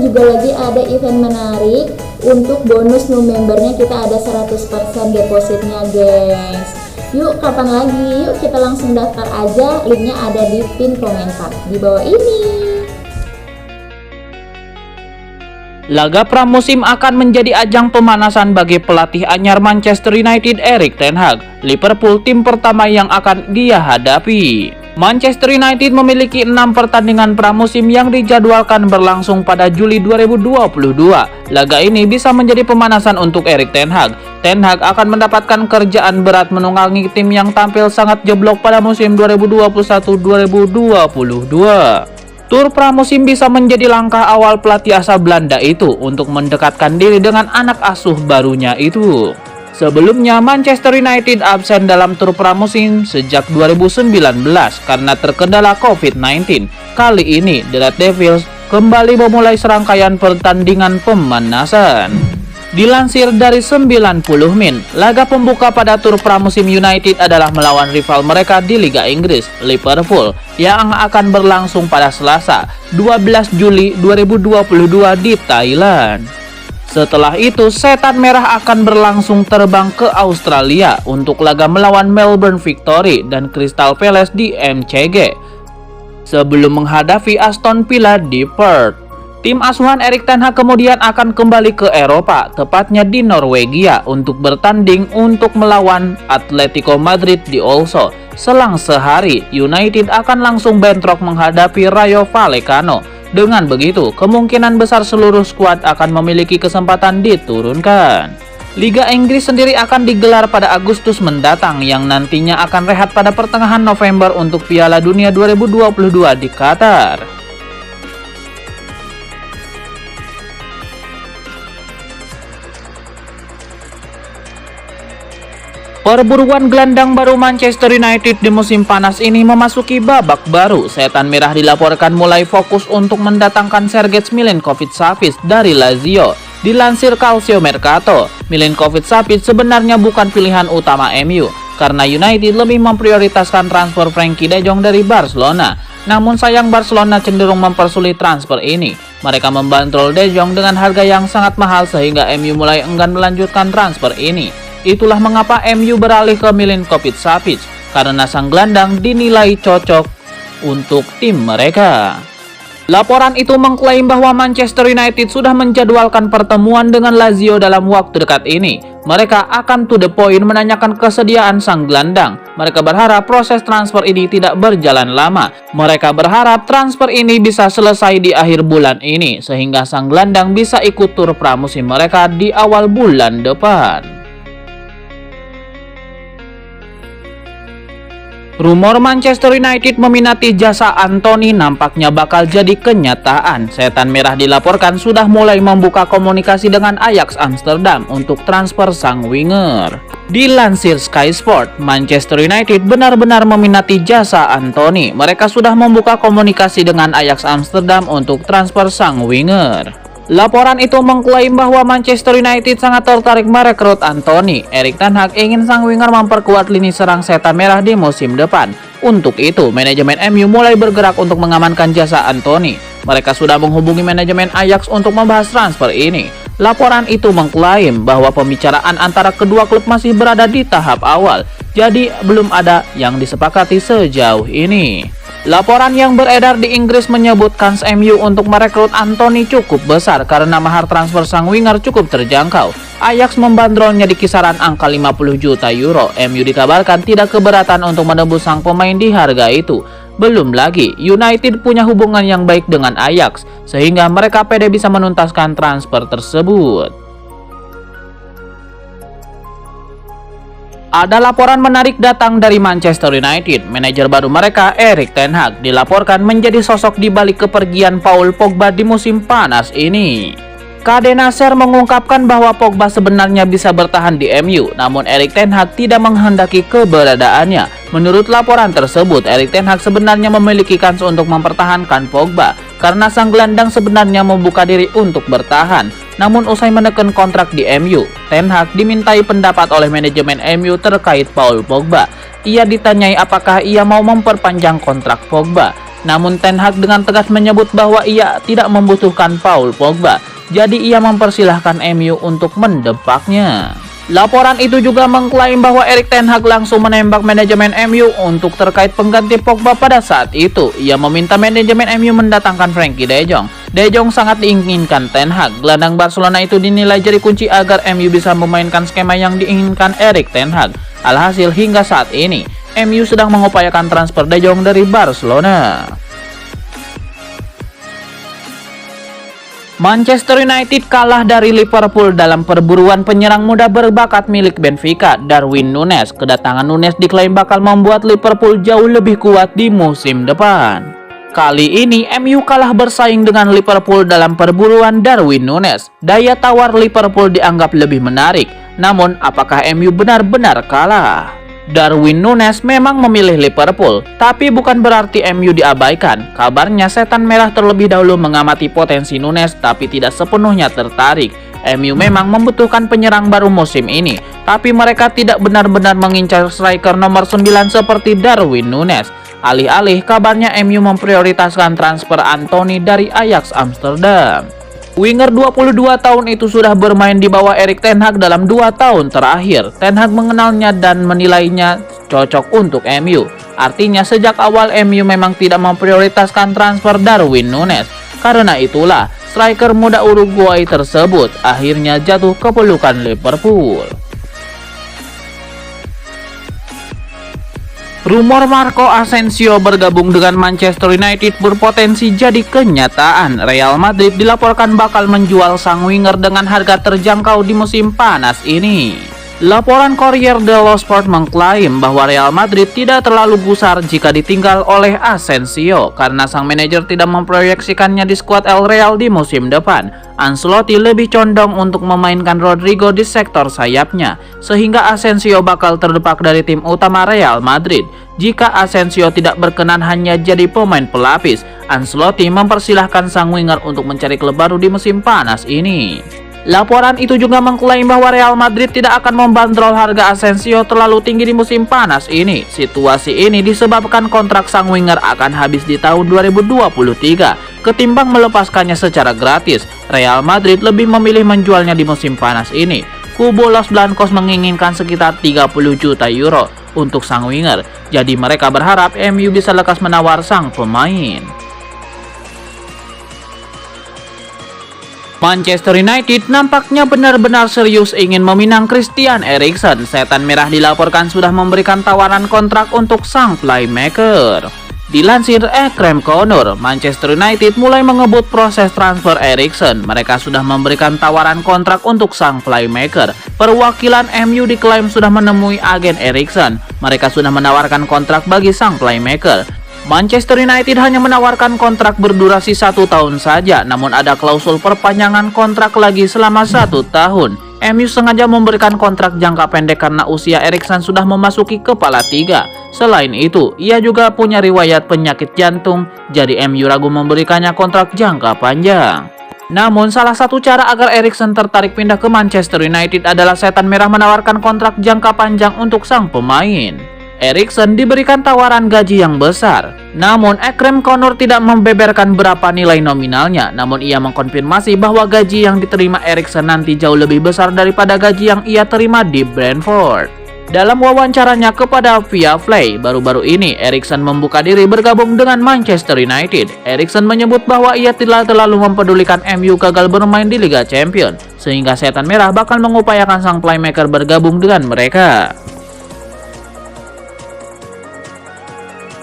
juga lagi ada event menarik. Untuk bonus new membernya kita ada 100% depositnya guys. Yuk kapan lagi? Yuk kita langsung daftar aja. Linknya ada di pin komentar di bawah ini. Laga pramusim akan menjadi ajang pemanasan bagi pelatih anyar Manchester United Erik ten Hag. Liverpool tim pertama yang akan dia hadapi. Manchester United memiliki 6 pertandingan pramusim yang dijadwalkan berlangsung pada Juli 2022. Laga ini bisa menjadi pemanasan untuk Erik ten Hag. Ten Hag akan mendapatkan kerjaan berat menunggangi tim yang tampil sangat jeblok pada musim 2021-2022. Tur pramusim bisa menjadi langkah awal pelatih asal Belanda itu untuk mendekatkan diri dengan anak asuh barunya itu. Sebelumnya, Manchester United absen dalam tur pramusim sejak 2019 karena terkendala COVID-19. Kali ini, The Red Devils kembali memulai serangkaian pertandingan pemanasan. Dilansir dari 90 Min, laga pembuka pada tur pramusim United adalah melawan rival mereka di Liga Inggris, Liverpool, yang akan berlangsung pada Selasa, 12 Juli 2022 di Thailand. Setelah itu, Setan Merah akan berlangsung terbang ke Australia untuk laga melawan Melbourne Victory dan Crystal Palace di MCG, sebelum menghadapi Aston Villa di Perth. Tim asuhan Erik ten Hag kemudian akan kembali ke Eropa, tepatnya di Norwegia, untuk bertanding untuk melawan Atletico Madrid di Oslo. Selang sehari, United akan langsung bentrok menghadapi Rayo Vallecano. Dengan begitu, kemungkinan besar seluruh skuad akan memiliki kesempatan diturunkan. Liga Inggris sendiri akan digelar pada Agustus mendatang, yang nantinya akan rehat pada pertengahan November untuk Piala Dunia 2022 di Qatar. Perburuan gelandang baru Manchester United di musim panas ini memasuki babak baru. Setan Merah dilaporkan mulai fokus untuk mendatangkan Sergej Milinkovic-Savic dari Lazio. Dilansir Calcio Mercato, Milinkovic-Savic sebenarnya bukan pilihan utama MU karena United lebih memprioritaskan transfer Frenkie de Jong dari Barcelona. Namun sayang Barcelona cenderung mempersulit transfer ini. Mereka membandrol de Jong dengan harga yang sangat mahal sehingga MU mulai enggan melanjutkan transfer ini. Itulah mengapa MU beralih ke Milinkovic-Savic karena sang gelandang dinilai cocok untuk tim mereka. Laporan itu mengklaim bahwa Manchester United sudah menjadwalkan pertemuan dengan Lazio dalam waktu dekat ini. Mereka akan to the point menanyakan kesediaan sang gelandang. Mereka berharap proses transfer ini tidak berjalan lama. Mereka berharap transfer ini bisa selesai di akhir bulan ini sehingga sang gelandang bisa ikut tur pramusim mereka di awal bulan depan. Rumor Manchester United meminati jasa Anthony nampaknya bakal jadi kenyataan. Setan Merah dilaporkan sudah mulai membuka komunikasi dengan Ajax Amsterdam untuk transfer sang winger. Dilansir Sky Sport, Manchester United benar-benar meminati jasa Anthony. Mereka sudah membuka komunikasi dengan Ajax Amsterdam untuk transfer sang winger. Laporan itu mengklaim bahwa Manchester United sangat tertarik merekrut Anthony. Erik ten Hag ingin sang winger memperkuat lini serang Setan Merah di musim depan. Untuk itu, manajemen MU mulai bergerak untuk mengamankan jasa Anthony. Mereka sudah menghubungi manajemen Ajax untuk membahas transfer ini. Laporan itu mengklaim bahwa pembicaraan antara kedua klub masih berada di tahap awal, jadi belum ada yang disepakati sejauh ini. Laporan yang beredar di Inggris menyebutkan MU untuk merekrut Anthony cukup besar karena mahar transfer sang winger cukup terjangkau. Ajax membandrolnya di kisaran angka 50 juta euro. MU dikabarkan tidak keberatan untuk menebus sang pemain di harga itu. Belum lagi, United punya hubungan yang baik dengan Ajax, sehingga mereka pede bisa menuntaskan transfer tersebut. Ada laporan menarik datang dari Manchester United. Manajer baru mereka, Erik ten Hag, dilaporkan menjadi sosok di balik kepergian Paul Pogba di musim panas ini. KD Nasser mengungkapkan bahwa Pogba sebenarnya bisa bertahan di MU, namun Erik ten Hag tidak menghendaki keberadaannya. Menurut laporan tersebut, Erik ten Hag sebenarnya memiliki kans untuk mempertahankan Pogba karena sang gelandang sebenarnya membuka diri untuk bertahan. Namun usai menekan kontrak di MU, Ten Hag dimintai pendapat oleh manajemen MU terkait Paul Pogba. Ia ditanyai apakah ia mau memperpanjang kontrak Pogba. Namun Ten Hag dengan tegas menyebut bahwa ia tidak membutuhkan Paul Pogba, jadi ia mempersilahkan MU untuk mendepaknya. Laporan itu juga mengklaim bahwa Erik ten Hag langsung menembak manajemen MU untuk terkait pengganti Pogba pada saat itu. Ia meminta manajemen MU mendatangkan Frenkie de Jong. De Jong sangat diinginkan Ten Hag. Gelandang Barcelona itu dinilai jadi kunci agar MU bisa memainkan skema yang diinginkan Erik ten Hag. Alhasil hingga saat ini, MU sedang mengupayakan transfer De Jong dari Barcelona. Manchester United kalah dari Liverpool dalam perburuan penyerang muda berbakat milik Benfica, Darwin Núñez. Kedatangan Núñez diklaim bakal membuat Liverpool jauh lebih kuat di musim depan. Kali ini MU kalah bersaing dengan Liverpool dalam perburuan Darwin Núñez. Daya tawar Liverpool dianggap lebih menarik, namun apakah MU benar-benar kalah? Darwin Núñez memang memilih Liverpool, tapi bukan berarti MU diabaikan. Kabarnya Setan Merah terlebih dahulu mengamati potensi Núñez, tapi tidak sepenuhnya tertarik. MU memang membutuhkan penyerang baru musim ini, tapi mereka tidak benar-benar mengincar striker nomor 9 seperti Darwin Núñez. Alih-alih kabarnya MU memprioritaskan transfer Anthony dari Ajax Amsterdam. Winger 22 tahun itu sudah bermain di bawah Erik ten Hag dalam 2 tahun terakhir. Ten Hag mengenalnya dan menilainya cocok untuk MU. Artinya sejak awal MU memang tidak memprioritaskan transfer Darwin Núñez. Karena itulah striker muda Uruguay tersebut akhirnya jatuh ke pelukan Liverpool. Rumor Marco Asensio bergabung dengan Manchester United berpotensi jadi kenyataan. Real Madrid dilaporkan bakal menjual sang winger dengan harga terjangkau di musim panas ini. Laporan Corriere dello Sport mengklaim bahwa Real Madrid tidak terlalu gusar jika ditinggal oleh Asensio karena sang manajer tidak memproyeksikannya di skuad El Real di musim depan. Ancelotti lebih condong untuk memainkan Rodrigo di sektor sayapnya, sehingga Asensio bakal terdepak dari tim utama Real Madrid. Jika Asensio tidak berkenan hanya jadi pemain pelapis, Ancelotti mempersilahkan sang winger untuk mencari klub baru di musim panas ini. Laporan itu juga mengklaim bahwa Real Madrid tidak akan membandrol harga Asensio terlalu tinggi di musim panas ini. Situasi ini disebabkan kontrak sang winger akan habis di tahun 2023. Ketimbang melepaskannya secara gratis, Real Madrid lebih memilih menjualnya di musim panas ini. Kubu Los Blancos menginginkan sekitar 30 juta euro untuk sang winger. Jadi mereka berharap MU bisa lekas menawar sang pemain. Manchester United nampaknya benar-benar serius ingin meminang Christian Eriksen. Setan Merah dilaporkan sudah memberikan tawaran kontrak untuk sang playmaker. Dilansir Ekrem Konur, Manchester United mulai mengebut proses transfer Eriksen. Mereka sudah memberikan tawaran kontrak untuk sang playmaker. Perwakilan MU diklaim sudah menemui agen Eriksen. Mereka sudah menawarkan kontrak bagi sang playmaker. Manchester United hanya menawarkan kontrak berdurasi 1 tahun saja, namun ada klausul perpanjangan kontrak lagi selama 1 tahun. MU sengaja memberikan kontrak jangka pendek karena usia Eriksen sudah memasuki kepala 3. Selain itu, ia juga punya riwayat penyakit jantung, jadi MU ragu memberikannya kontrak jangka panjang. Namun, salah satu cara agar Eriksen tertarik pindah ke Manchester United adalah Setan Merah menawarkan kontrak jangka panjang untuk sang pemain. Eriksen diberikan tawaran gaji yang besar. Namun Ekrem Konur tidak membeberkan berapa nilai nominalnya. Namun ia mengkonfirmasi bahwa gaji yang diterima Eriksen nanti jauh lebih besar daripada gaji yang ia terima di Brentford. Dalam wawancaranya kepada Viaplay, baru-baru ini Eriksen membuka diri bergabung dengan Manchester United. Eriksen menyebut bahwa ia tidak terlalu mempedulikan MU gagal bermain di Liga Champions, sehingga Setan Merah bakal mengupayakan sang playmaker bergabung dengan mereka.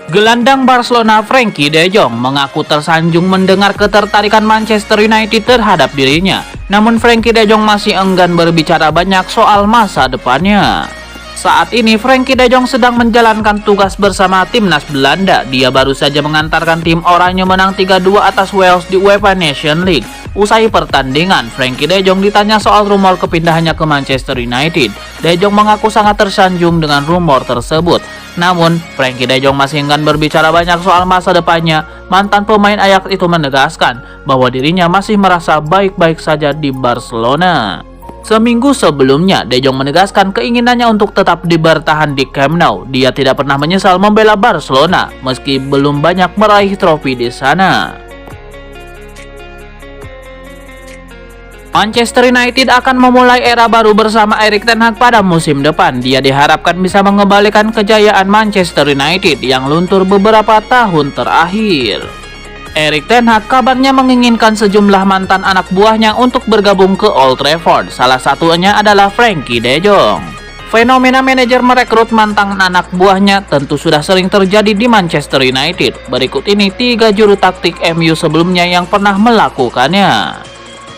Gelandang Barcelona Frenkie de Jong mengaku tersanjung mendengar ketertarikan Manchester United terhadap dirinya. Namun Frenkie de Jong masih enggan berbicara banyak soal masa depannya. Saat ini Frenkie de Jong sedang menjalankan tugas bersama timnas Belanda. Dia baru saja mengantarkan tim Oranje menang 3-2 atas Wales di UEFA Nations League. Usai pertandingan, Frenkie de Jong ditanya soal rumor kepindahannya ke Manchester United. De Jong mengaku sangat tersanjung dengan rumor tersebut. Namun, Frenkie de Jong masih enggan berbicara banyak soal masa depannya. Mantan pemain Ajax itu menegaskan bahwa dirinya masih merasa baik-baik saja di Barcelona. Seminggu sebelumnya, De Jong menegaskan keinginannya untuk tetap bertahan di Camp Nou. Dia tidak pernah menyesal membela Barcelona meski belum banyak meraih trofi di sana. Manchester United akan memulai era baru bersama Erik ten Hag pada musim depan. Dia diharapkan bisa mengembalikan kejayaan Manchester United yang luntur beberapa tahun terakhir. Erik ten Hag kabarnya menginginkan sejumlah mantan anak buahnya untuk bergabung ke Old Trafford. Salah satunya adalah Frankie de Jong. Fenomena manajer merekrut mantan anak buahnya tentu sudah sering terjadi di Manchester United. Berikut ini 3 juru taktik MU sebelumnya yang pernah melakukannya.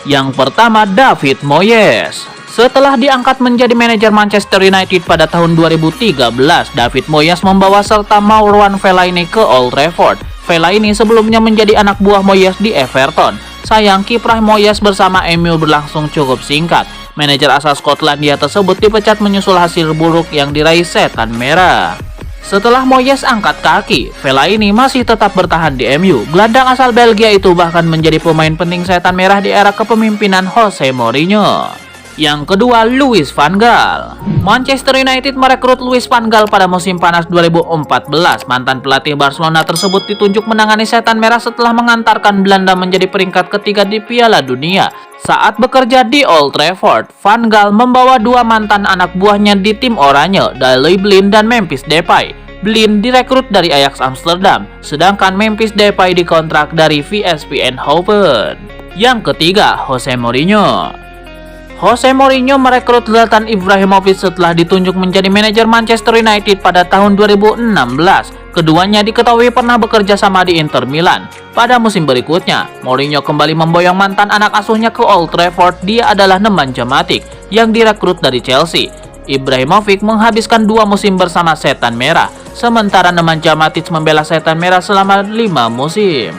Yang pertama, David Moyes. Setelah diangkat menjadi manajer Manchester United pada tahun 2013, David Moyes membawa serta Marouane Fellaini ke Old Trafford. Fellaini sebelumnya menjadi anak buah Moyes di Everton. Sayang, kiprah Moyes bersama MU berlangsung cukup singkat. Manajer asal Skotlandia tersebut dipecat menyusul hasil buruk yang diraih Setan Merah. Setelah Moyes angkat kaki, Fellaini masih tetap bertahan di MU. Gelandang asal Belgia itu bahkan menjadi pemain penting Setan Merah di era kepemimpinan Jose Mourinho. Yang kedua, Louis van Gaal. Manchester United merekrut Louis van Gaal pada musim panas 2014. Mantan pelatih Barcelona tersebut ditunjuk menangani Setan Merah setelah mengantarkan Belanda menjadi peringkat ketiga di Piala Dunia. Saat bekerja di Old Trafford, Van Gaal membawa 2 mantan anak buahnya di tim oranye, Daley Blind dan Memphis Depay. Blind direkrut dari Ajax Amsterdam, sedangkan Memphis Depay dikontrak dari VSV Eindhoven. Yang ketiga, Jose Mourinho. Jose Mourinho merekrut Zlatan Ibrahimovic setelah ditunjuk menjadi manajer Manchester United pada tahun 2016. Keduanya diketahui pernah bekerja sama di Inter Milan. Pada musim berikutnya, Mourinho kembali memboyong mantan anak asuhnya ke Old Trafford. Dia adalah Nemanja Matic yang direkrut dari Chelsea. Ibrahimovic menghabiskan 2 musim bersama Setan Merah, sementara Nemanja Matic membela Setan Merah selama 5 musim.